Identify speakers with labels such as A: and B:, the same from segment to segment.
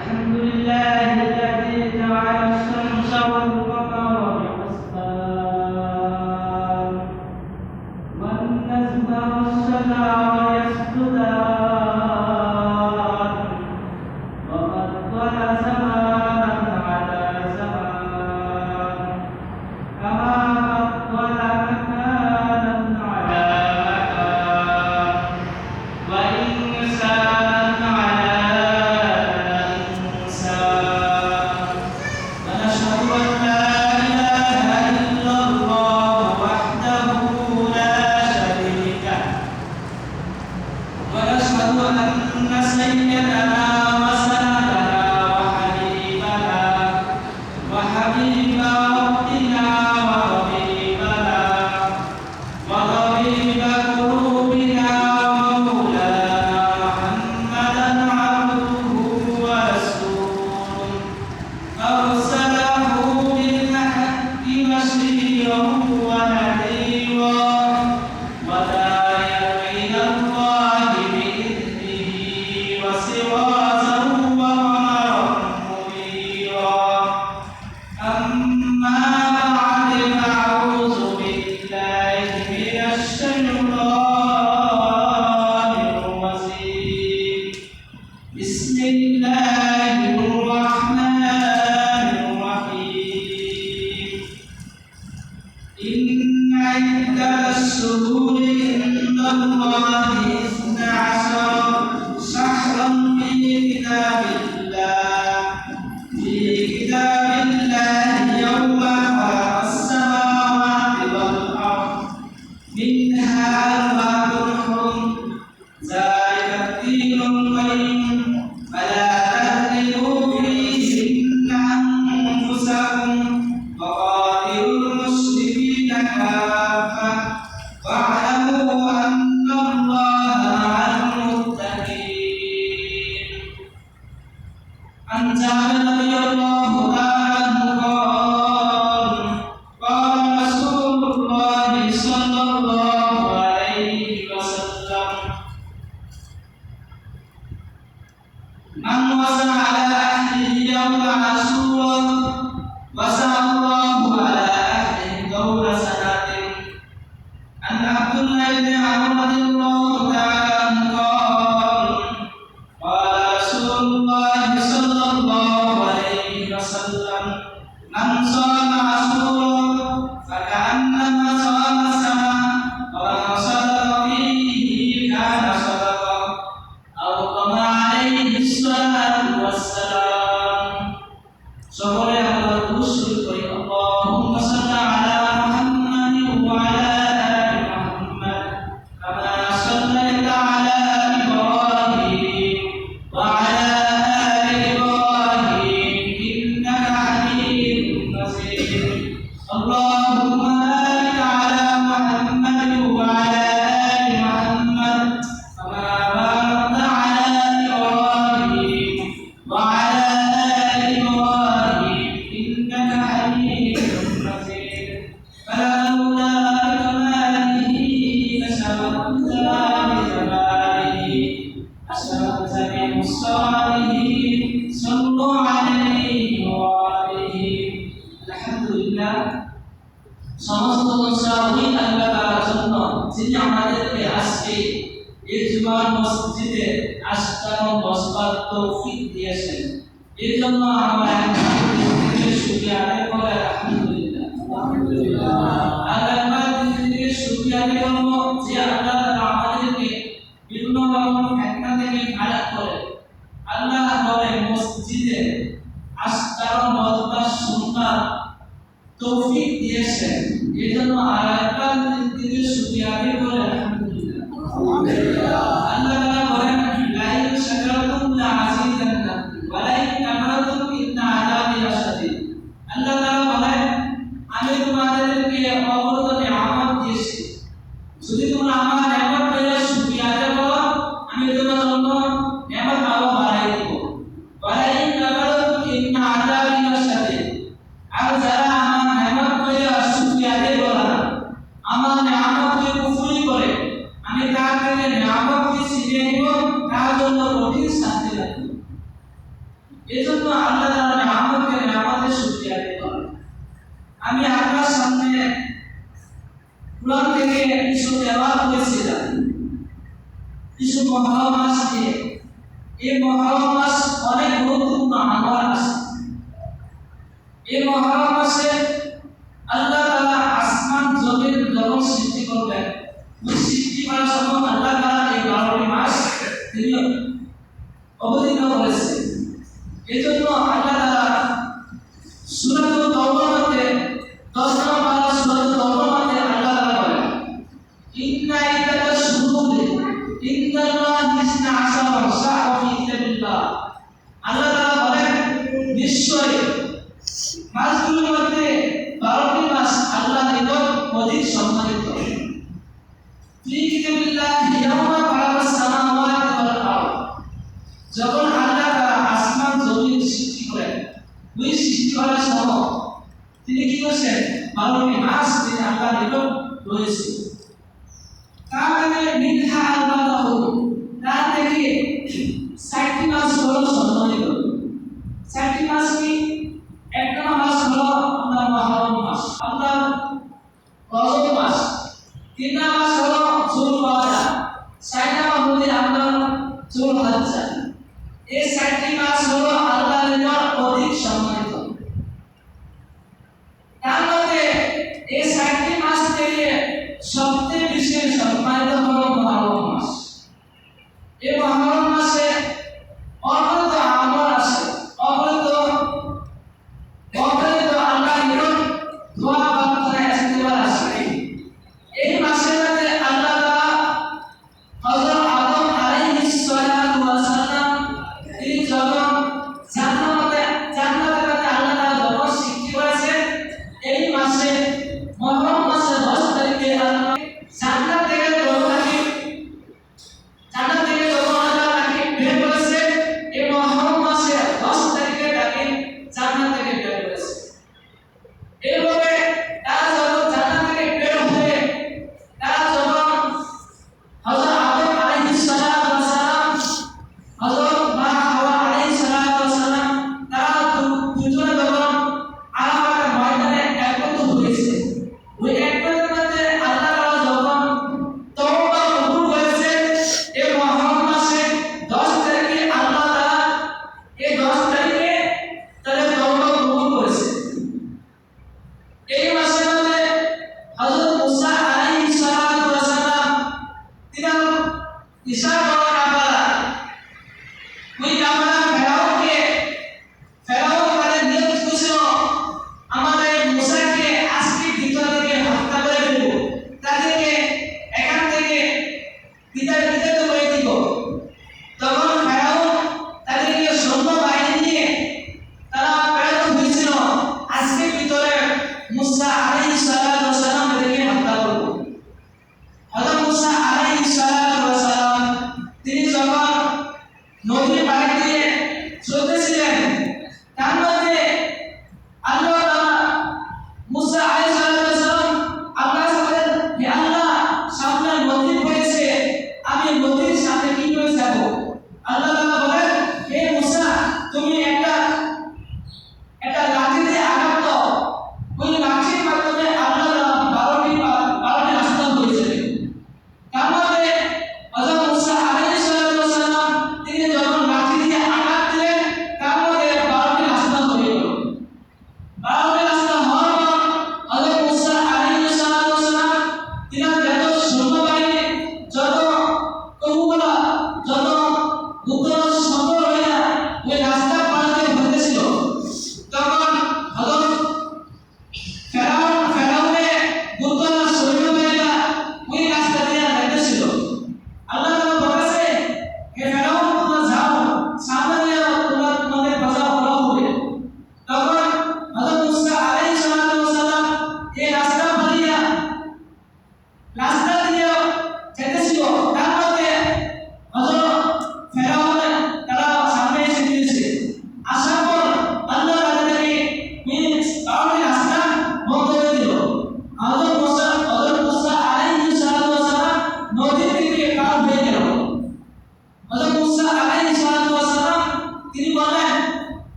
A: الحمد لله الذي جعل الشمس والقمر بحسبان والنجم والشجر يسجدان وفضل زمانا على زمان كما فضل مكانا على مكان وإنسانا على إنسان ونشهد أن لا إله إلا الله وحده لا شريك له ونشهد أن سيدنا وسندنا وحبيب ربنا وطبيب قلوبنا ومولانا محمدا عبده ورسوله أرسله بالحق بشيرا ونذيرا وداعيا إلى الله بإذنه وسراجا وقمرا منيرا أما بعد فأعوذ بالله من الشيطان الرجيم بسم الله الرحمن الرحيم إن عدة الشهور عند الله 12 شهرا في كتاب الله يوم خلق السماوات والأرض منها أربعة حرم ذلك الدين القيم فلا تهلكوا فيهن أنفسكم وقاتلوا المشركين كافة واعلموا أن الله مع المتقين. عن جابر رضي الله تعالى عنه قال قال رسول الله صلى الله عليه وسلم من وسع على أهله يوم عاشوراء وسع الله على أهله طول سنة. عن عبد الله بن عمرو رضي الله تعالى عنه قال قال رسول الله صلى الله عليه وسلم من صام عاشوراء فكأنما صام سنة ومن صدق فيه كان صدقة أو كما عليه الصلاة والسلام. সকলে আমরা দুরূদ করি আল্লাহুম্মা সাল্লি আলা মুহাম্মাদিন ওয়া আলা আলি মুহাম্মাদ কামা সাল্লাইতা আলা ইব্রাহিম ওয়া আলা আলি ইব্রাহিম ইন্নাকা হামিদুম মাজিদ. আল্লাহুম্মা বারিক আলা মুহাম্মাদিন ওয়া আলা আলি মুহাম্মাদ কামা বারাকতা আলা ইব্রাহিম ওয়া আলা আলি ইব্রাহিম إنك حميد مجيد. فلولا كماله أشرقت بجماله أشرقت بمصطفاه صلوا عليه وآله. الحمد لله সমস্ত প্রশংসা আল্লাহ তাআলার জন্য যিনি আমাদেরকে আজকে এই জুমার মসজিদে আসতে বসবার তৌফিক দিয়েছেন। এর জন্য আমরা শুকরিয়া আদায় করি আলহামদুলিল্লাহ। আল্লাহ দিকে শুকরিয়া আদায় করব যে আল্লাহ তাআলা আমাদেরকে বিভিন্ন রকম ফিতনা থেকে হারাত করে। আল্লাহ বলে মসজিদে আসতে বসবার সুন্নাত তৌফিক দিয়েছেন। এর জন্য আল্লাহ দিকে শুকরিয়া আদায় করি আলহামদুলিল্লাহ। আল্লাহ তাআলা বলেন লা ইন শাকারতুম লা আযীদান্নাকুম ওয়া লা ইন কাফারতুম ইন্না আযাবি লাশাদীদ। আল্লাহ তাআলা বলেন আমি তোমাদেরকে অবরত নিয়ামত দিয়েছি, যদি তোমরা আমার নিয়ামত পেয়ে শুকরিয়া আদায় করো আমি তোমাদের জন্য নিয়ামত আরো বাড়াই দেব। ওয়া লা ইন কাফারতুম ইন্না আযাবি লাশাদীদ। আর যারা আমার নিয়ামত পেয়ে শুকরিয়া আদায় করে না, আমার নিয়ামতকে কুফরি করে, আমি তার থেকে নিয়ামতকে ছিনিয়ে নিব, তার জন্য কঠিন শাস্তি লাগবে। এজন্য আল্লাহ তাআলা আমাদের শুকরিয়া আদায় করেন। আমি আপনার সামনে কোরআন থেকে কিছু তেলাওয়াত করেছিলাম, কিছু মহরম মাস নিয়ে। এই মহরম মাস অনেক গুরুত্বপূর্ণ আমল আছে। এই মহরম মাসে আল্লাহ তাআলা আসমান জমিন যখন সৃষ্টি করবেন, ওই সৃষ্টি করার সময় আল্লাহ তাআলা এই 12টি মাস তিনি অবতীর্ণ করেছেন। এজন্য আল্লাহ তাআলা সূরাতুল তাওবার মধ্যে 10 নম্বর সূরাতুল তাওবার মধ্যে আল্লাহ তাআলা বলেন, ইন্না ইদ্দাতাশ শুহুরি ইনদাল্লাহি ইসনা আশারা শাহরা ফি কিতাবিল্লাহ। আল্লাহ তাআলা বলেন, নিশ্চয়ই মাসগুলোর মধ্যে 12টি মাস আল্লাহর নিকট অধিক সম্মানিত। ফি কিতাবিল্লাহ ইয়াওমা খালাকাস সামাওয়াতি ওয়াল আরদ। যখন আল্লাহ তাআলা আসমান জমিন সৃষ্টি করেন, ওই সৃষ্টি করার সময় তিনি কি করেছেন? 12টি মাস তিনি আল্লাহর নিকট রয়েছে। কামানে মিনহা আলবাদাহু, তার থেকে 60টি মাস হলো সম্মানিত। 60টি মাস কি? একটা মাস হলো আপনার মুহররম মাস, আপনার রজব মাস। 3টা মাস হলো যুলকাদা, 4টা মাস হলো আপনার যুলহজ্জা। এই 60টি মাস হলো আল্লাহর নিকট অধিক সম্মানিত। তার মধ্যে এই 60টি মাস থেকে সবচেয়ে বেশি সম্মানিত হলো মুহররম মাস। এই মুহররম মাসে অগণিত আমল আছে, অগণিত আল্লাহর নিকট দোয়া প্রার্থনা ইস্তেগফার আছে। এই মাসের মধ্যে আল্লাহ তাআলা হযরত আদম আলাইহিস সালাতু ওয়াস সালাম তিনি যখন জান্নাতে আল্লাহ তাআলা যখন সৃষ্টি করেছেন, এই মাসে মুহররম মাসের 10 তারিখে আল্লাহ জান্নাত থেকে যখন আল্লাহ তাকে বের করেছে, এই মুহররম মাসের 10 তারিখে তাকে জান্নাত থেকে বের করেছে। এইভাবে তারা যখন জান্নাত থেকে বের হয়ে তারা যখন হযরত আদম আলাইহিস সালাতু ওয়াস সালাম, হযরত মা হাওয়া আলাইহিস সালাতু ওয়াস সালাম, তারা দুজনে যখন আরাফাতের ময়দানে একত্র হয়েছে, ওই একত্রের মধ্যে আল্লাহ তাআলা যখন তওবা কবুল করেছে, এই মুহররম মাসে 10 তারিখে আল্লাহ তাআলা এই 10 তারিখে তাদের তওবা কবুল করেছে। এই মাসের মধ্যে হযরত মুসা আলাইহিস সালাতু ওয়াস সালাম তিনি ইশারা করার কাফালা, ওই কাফালা ফেরাউন তাদের নিয়ত করেছিল, আমাদের মুসাকে আজকে ভিতর থেকে হত্যা করে দেব, তাদেরকে এখান থেকে বিতাড়িত করে দিব। তখন ফেরাউন তাদেরকে সৈন্য বাহিনী নিয়ে তারা প্রেরণ হয়েছিল, আজকে ভিতরে মুসা আলাইহিস সালাতু ওয়াস সালাম তাদেরকে হত্যা করব। হযরত মুসা আলাইহিস সালাতু ওয়াস সালাম তিনি যখন নদীর পাড়ে দিয়ে চলতেছিলেন, তার মধ্যে আল্লাহ তাআলা মুসা আলাইহিস সালাতু ওয়াস সালাম আল্লাহর কাছে বলেন, হে আল্লাহ, সামনে নদী বইছে, আমি নদীর সাথে কি করে যাব? আল্লাহ তাআলা বলেন, হে মুসা, তুমি একটা লাঠি দিয়ে আঘাত দাও, ওই লাঠির মাধ্যমে আল্লাহ তাআলা 12টি রাস্তা হয়ে যাবে। তার মধ্যে হযরত মুসা আলাইহিস সালাতু ওয়াস সালাম তিনি যখন লাঠি দিয়ে আঘাত দিলেন, তার মধ্যে 12টি রাস্তা হয়ে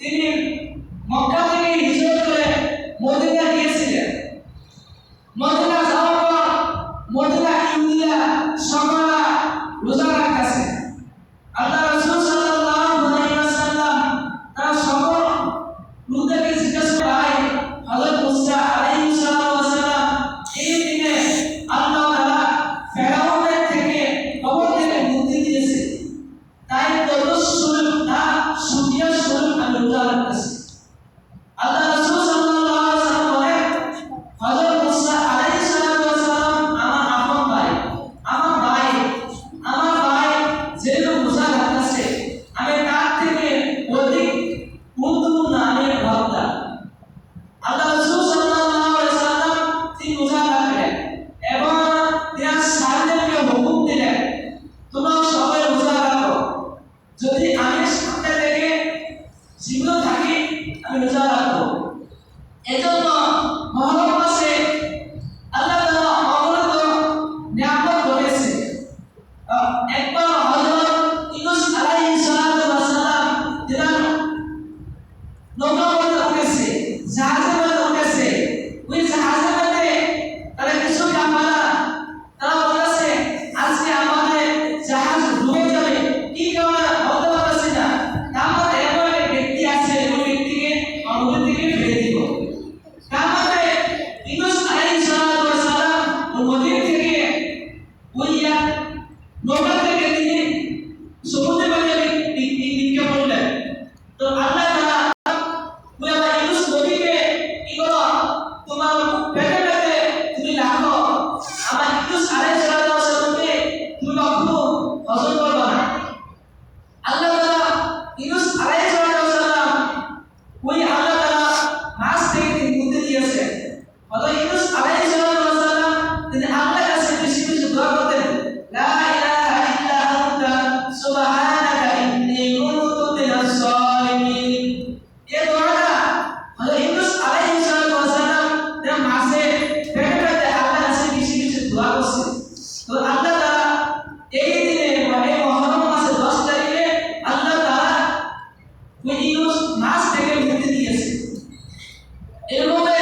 A: তিনি মক্কা থেকে হিজরত করে মদিনা গিয়েছিলেন। মদিনা যাওয়ার পর মদিনা ইহুদিরা সকলে রোজা রাখতেছে। আল্লাহ রাসূল সাল্লাল্লাহু আলাইহি ওয়াসাল্লাম তার সকল লোকদেরকে জিজ্ঞাসা করেন, হযরত মুসা আলাইহিস সালাম এই দিনে আল্লাহ তাআলা ফেরাউনের থেকে কবর থেকে মুক্তি দিয়েছে, তাই তদস স্বরূপ না শুকরিয়া স্বরূপ আমি রোজা রাখতেছি। আল্লাহ রাসূল সাল্লাল্লাহু আলাইহি ওয়াসাল্লাম বলেন, হযরত মুসা আলাইহিস সালাম আমার আপন ভাই, আমার ভাই যেহেতু রোজা রাখতেছে আমি তার থেকে অধিক উত্তম না আমি ভাবতা। আল্লাহ রাসূল সাল্লাল্লাহু আলাইহি ওয়াসাল্লাম তিনি রোজা রাখলেন এবং তিনি সাহাবাদেরকে হুকুম দিলেন, তোমরা সবাই রোজা রাখো, যদি আমি সামনে থেকে জীবিত থাকি আমি রোজা রাখবো। এজন্য মহরম মাসে আল্লাহ তাআলা অগণিত নিয়ামত করেছে। একবার হযরত ইউনূস আলাইহিস সালাম তিনি নৌকার মধ্যে উঠেছে, জাহাজের মধ্যে উঠেছে। ওই জাহাজের মধ্যে তারা কিছু কাফেলা তারা বলেছে, আজকে আমাদের জাহাজ ডুবে যাবে, কি কারণে বলতে পারছি না, তার মধ্যে এমন এক ব্যক্তি আছে, ওই ব্যক্তিকে নদীর থেকে ফেলে দিব। তার মধ্যে ইউনূস আলাইহিস সালাম ওই নদীর থেকে ওই নৌকা থেকে তিনি সমুদ্রের মধ্যে নিক্ষেপ করলেন। তো আল্লাহ তাআলা ওই আমার ইউনূস নবীকে কি করো, তোমার পেটে পেটে তুমি রাখো, আমার ইউনূস আলাইহিস সালামকে তুমি কখনো হজম করবে না। আল্লাহ তাআলা ইউনূস আলাইহিস সালাম ওই আল্লাহ তাআলা মাছ থেকে তিনি মুক্তি দিয়েছেন। হযরত ইউনূস আলাইহিস সালাম তিনি আল্লাহর কাছে বেশি বেশি দোয়া করতেন, লা ইলাহা ইল্লা আনতা সুবহানাকা ইন্নী কুনতু মিনাস সালিমিন। এই দোয়াটা হযরত ইউনূস আলাইহিস সালাম তিনি মাছে পেটে পেটে আল্লাহর কাছে বেশি বেশি দোয়া করছেন। তো আল্লাহ তাআলা এই দিনে মানে মুহররম মাসের 10 তারিখে আল্লাহ তাআলা ওই ইউনূস মাছ থেকে মুক্তি দিয়েছে। এরপরে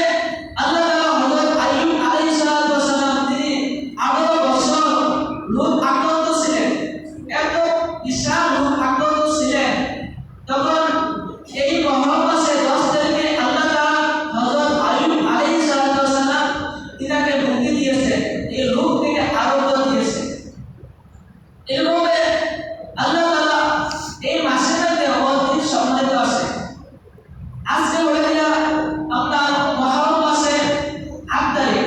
A: আল্লাহ তাআলা হযরত আইয়ুব আলাইহিস সালাম তিনি 18 বছর রোগ আক্রান্ত ছিলেন, এত বিশাল রোগ আক্রান্ত ছিলেন। তখন এই মুহররম মাসের 10 তারিখে আল্লাহ তাআলা হযরত আইয়ুব আলাইহিস সালাম তিনাকে মুক্তি দিয়েছে, এই রোগ থেকে আরোগ্য দিয়েছে। এরপরে আল্লাহ তাআলা এই মাসের মধ্যে অধিক সম্মানিত আছে। আজকে হয়ে গেল আপনার মুহররম মাসের 8 তারিখ,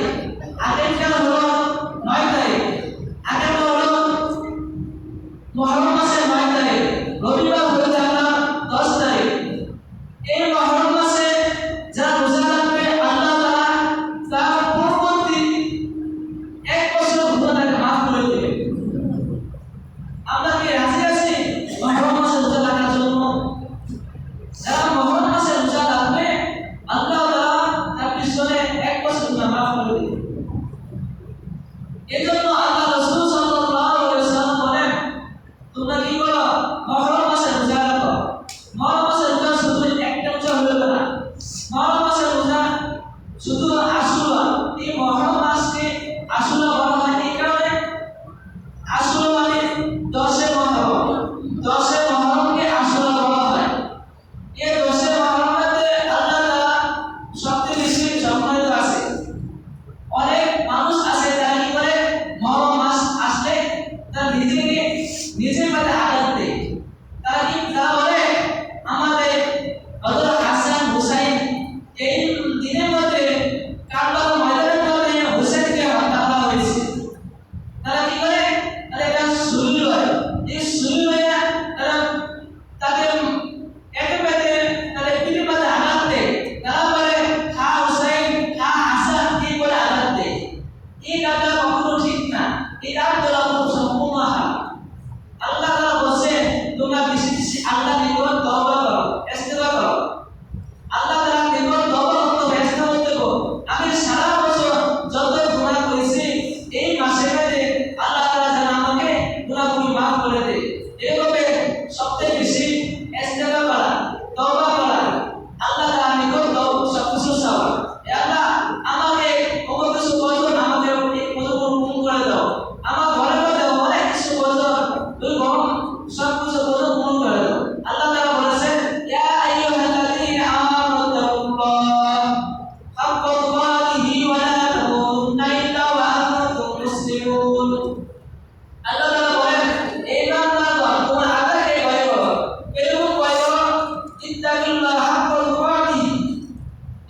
A: আগেরটা হলো 9 তারিখ, আগেরটা হলো মুহররম মাসের 9 তারিখ, রবিবার হয়ে গেল 10 তারিখ। এই মুহররম মাসে যারা রোজা রাখবে আল্লাহ তাআলা তার পূর্ববর্তী 1 বছর গুনাহকে মাফ করে দেবে। আমরা কি রাজি আছি মুহররম মাসে রোজা রাখার জন্য? যারা মুহররম মাসে রোজা রাখবে আল্লাহ তাআলা তার পিছনে 1 বছর গুনাহ মাফ করে দেবে। এজন্য আল্লাহ রাসূল সাল্লাল্লাহু আলাইহি ওয়াসাল্লাম বলেন, তোমরা কি করো, মুহররম মাসে রোজা রাখো। মুহররম মাসে রোজা শুধু একটা রোজা হলে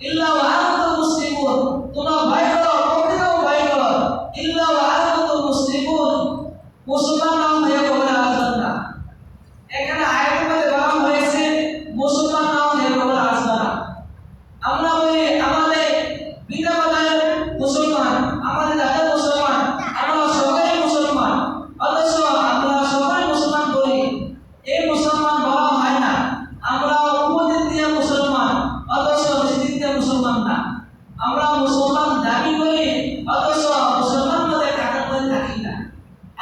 A: ইল্লা ওয়া আনতুম মুসলিমুন, তোমরা ভয় করো, প্রকৃতও ভয় করো, ইল্লা ওয়া আনতুম মুসলিমুন, মুসলমান না হয়ে কবরে আসবেন না। এখানে আয়াতের মধ্যে বলা হয়েছে মুসলমান না হয়ে কবরে আসবেন না। আমরা বলি আমাদের পিতামাতার মুসলমান, আমাদের দাদা মুসলমান, আমরা সবাই মুসলমান, অথচ আমরা সবাই মুসলমান বলি, এই মুসলমান বলা হয় না। আমরা উপদিন দিয়ে মুসলমান, অথচ নিশ্চিত দিয়ে মুসলমান না। আমরা মুসলমান দাবি করি, অথচ মুসলমান মধ্যে কাটার মধ্যে থাকি না।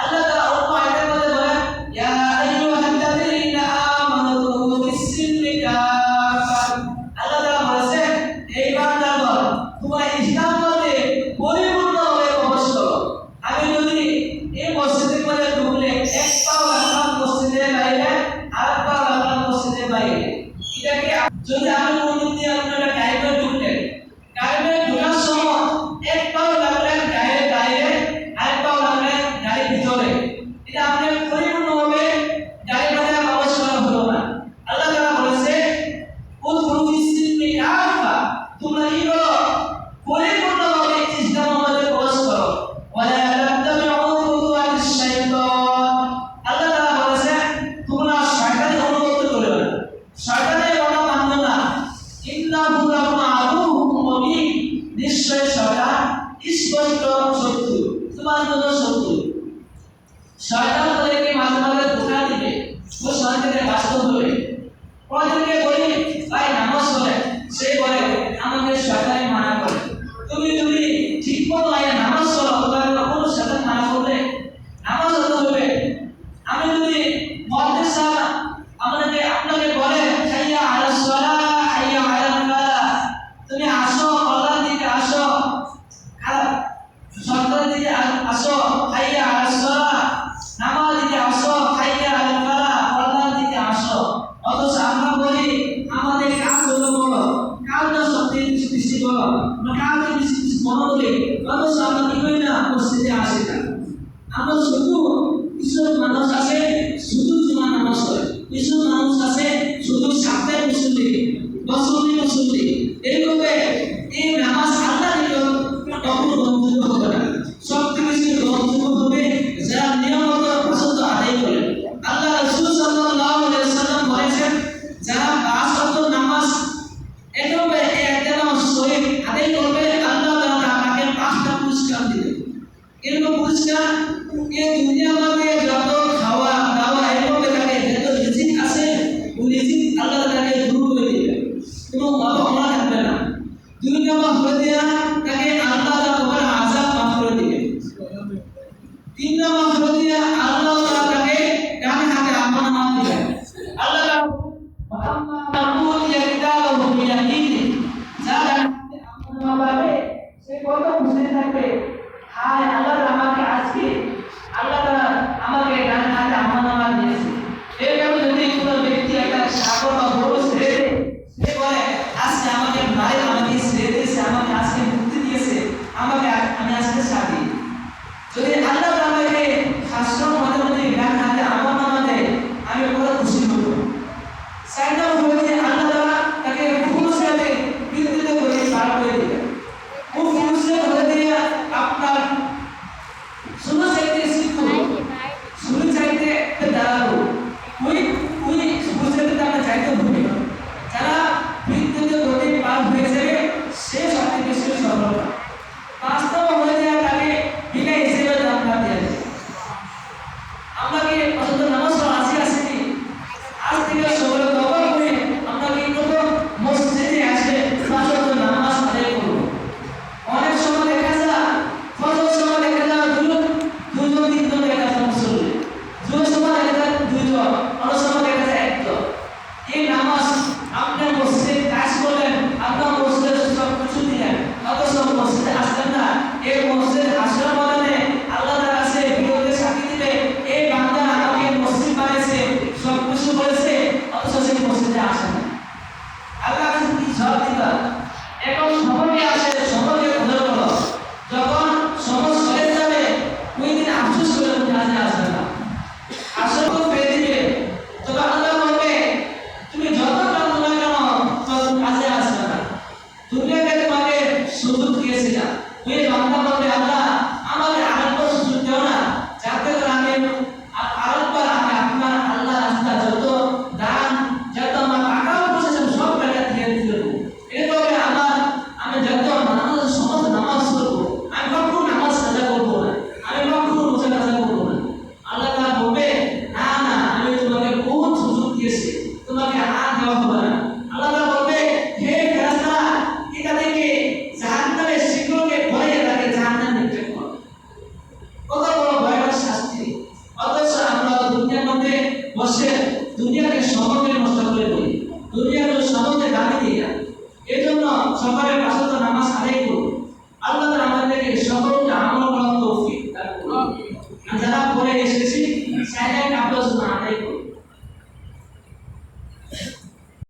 A: আল্লাহ তাআলা অন্য আয়াতের মধ্যে বলেন, ইয়া আইয়ুহাল্লাযীনা আমানু দুখুলু ফিস-সিলমি কাফা। আল্লাহ তাআলা বলেছেন, এই বান্দাগণ তোমরা ইসলাম মধ্যে পরিপূর্ণভাবে প্রবেশ করো। আমি যদি এই মসজিদের মধ্যে ঢুকলে এক পা রাখলাম মসজিদের বাইরে, আর পা রাখলাম মসজিদের বাইরে, এটাকে যদি আমি মসজিদ দিয়ে আপনারা টাইমে ঢুকলেন, টাইমে ঢোকার সময় এক পা রাখলেন গায়ের বাইরে, আর পা রাখলেন গাড়ির ভিতরে, এটা আপনি পরিপূর্ণভাবে গাড়ির মধ্যে প্রবেশ করা হলো না। আল্লাহ তাআলা বলেছে উদখুলু ফিস-সিলমি কাফা, তোমরা কি করো? পরিপূর্ণভাবে ইসলামের মধ্যে প্রবেশ করো। ওয়ালা তাত্তাবিউ খুতুওয়াতিশ শাইতান, আল্লাহ তাআলা বলেছেন তোমরা শয়তানের অনুগত করো না, শয়তানের কথা মানো না। ইন্নাহু লাকুম আদুউম মুবিন, নিশ্চয় শয়তান স্পষ্ট শত্রু, তোমার জন্য শত্রু। শয়তান তাদেরকে মাঝে মাঝে ধোঁকা দিবে, ও শয়তানের বাস্তব হবে। ওদেরকে বলি ভাই নামাজ পড়ে, সে বলে আমাকে শয়তান মানা করে। তুমি যদি ঠিকমতো নামাজ পড়ো, তাহলে কখনো শয়তান মানা করবে? নামাজ পড়তে হবে। আমি যদি মাদ্রাসা আপনাকে বলে হাইয়া আলাস সালাহ হাইয়া আলাল ফালাহ, তুমি আসো আল্লাহর দিকে আসো, সরকারের দিকে আসো হাইয়া আলাস সালাহ, নামাজ দিকে আসো হাইয়া আলাল ফালাহ, আল্লাহর দিকে আসো। অথচ আমরা বলি আমাদের কাজগুলো বলো, কাজটা সবচেয়ে বেশি বলো, আমরা কাজে বেশি মনে বলি, অথচ আমরা কি করি না, মসজিদে আসি না। আমরা শুধু কিছু মানুষ আছে শুধু জুমা নামাজ পড়ে, কিছু মানুষ আছে শুধু সাপ্তাহিক মুসল্লি, বছরই মুসল্লি, এইভাবে এই নামাজ আল্লাহ নিকট কখনো গ্রহণযোগ্য হবে না। সবথেকে বেশি গ্রহণযোগ্য হবে যারা নিয়মিত পাঁচওয়াক্ত আদায় করে। আল্লাহ রাসূল সাল্লাল্লাহু আলাইহি ওয়াসাল্লাম বলেছেন, যারা পাঁচ ওয়াক্ত নামাজ একেবারে একদম সহিহ আদায় করবে, আল্লাহ তাআলা তাকে 5টা পুরস্কার দিবেন। এরকম পুরস্কার এই দুনিয়া মধ্যে যত খাওয়া দাওয়া এরকম তাকে যত রিজিক আছে, ওই রিজিক আল্লাহ তাকে দূর করে দিবেন, কোনো অভাব থাকবে না। 2 নম্বর হয়ে দেয়া তাকে আল্লাহ তাআলা কবর আযাব মাফ করে দিবেন। 3 নম্বর হয়ে দেয়া আল্লাহ তাআলা তাকে ডান হাতে আমানত দিবেন। আল্লাহ তাআলা আম্মা মাকুল ইয়াকিতাবু বিয়ামিনি, যারা হাতে আমানত পাবে সে কত খুশি থাকবে, হায় আল্লাহ আমাকে আজকে আল্লাহ তাআলা আমাকে ডান হাতে আমানত দিয়েছে। এইভাবে যদি কোনো ব্যক্তি একটা সাগর বা বড় ছেড়ে দেয়, সে বলে আজকে আমাকে ভাই আমাকে ছেড়ে দিয়েছে, আমাকে আজকে মুক্তি দিয়েছে, আমাকে আমি আজকে স্বাধীন। যদি আল্লাহ আমাকে হাসর মধ্যে মধ্যে ডান হাতে আমানত দেয়, আমি কত খুশি হব। সাইডা হয়ে আল্লাহ তাআলা তাকে পুরস্কারে বিদ্যুৎ করে পার করে দিবেন। ও পুরস্কার হয়ে দিয়ে আপনার শুরু চাইতে শিখো, শুরু চাইতে দাঁড়াবো, ওই শুরু চাইতে আমরা চাইতে ভুলি। যারা বিদ্যুৎ গতি পার হয়ে যাবে সে সবথেকে বেশি সফলতা। বাস্তব হয়ে যায় তাকে বিদায় হিসেবে দাম দেওয়া যায়। আমরা কি অন্তত নামাজ আসি আসেনি, আজ থেকে সকালে তওবা করে আমরা কি করবো, মসজিদে আসে 5 ওয়াক্ত নামাজ আদায় করবো। অনেক সময় দেখা যায় ফজর সময় দেখা যায় দুজন 3জন দেখা যায় মুসল্লি, জোহর সময় দেখা যায় 2জন, অনেক সময় দেখা যায় 1জন। এই নামাজ আপনার মসজিদে কাজ করলেন, আপনার মসজিদে সব কিছু দিলেন, অথচ মসজিদে আসলেন না। এই মসজিদ আসলে মনে আল্লাহ তাআলা কাছে বিরোধে সাক্ষী দিবে, এই বান্দা আমাকে মসজিদ বানিয়েছে, সব কিছু বলেছে, অথচ সে মসজিদে আসে না। আল্লাহ কাছে কি জবাব দিবা? এখন সময় আসে, সময়কে ধরে বলো, যখন সময় চলে যাবে ওই দিন আফসোস করে কাজে আসবে না, আসলে তো পেয়ে দিবে। তবে আল্লাহ বলবে তুমি যত কাজ না কেন কাজে আসবে না। দুনিয়া কত বড় ভয়ানক শাস্তি। অথচ আমরা দুনিয়ার মধ্যে বসে দুনিয়াকে সমকে নষ্ট করে দিই, দুনিয়াকে সমকে দাবি দিই না।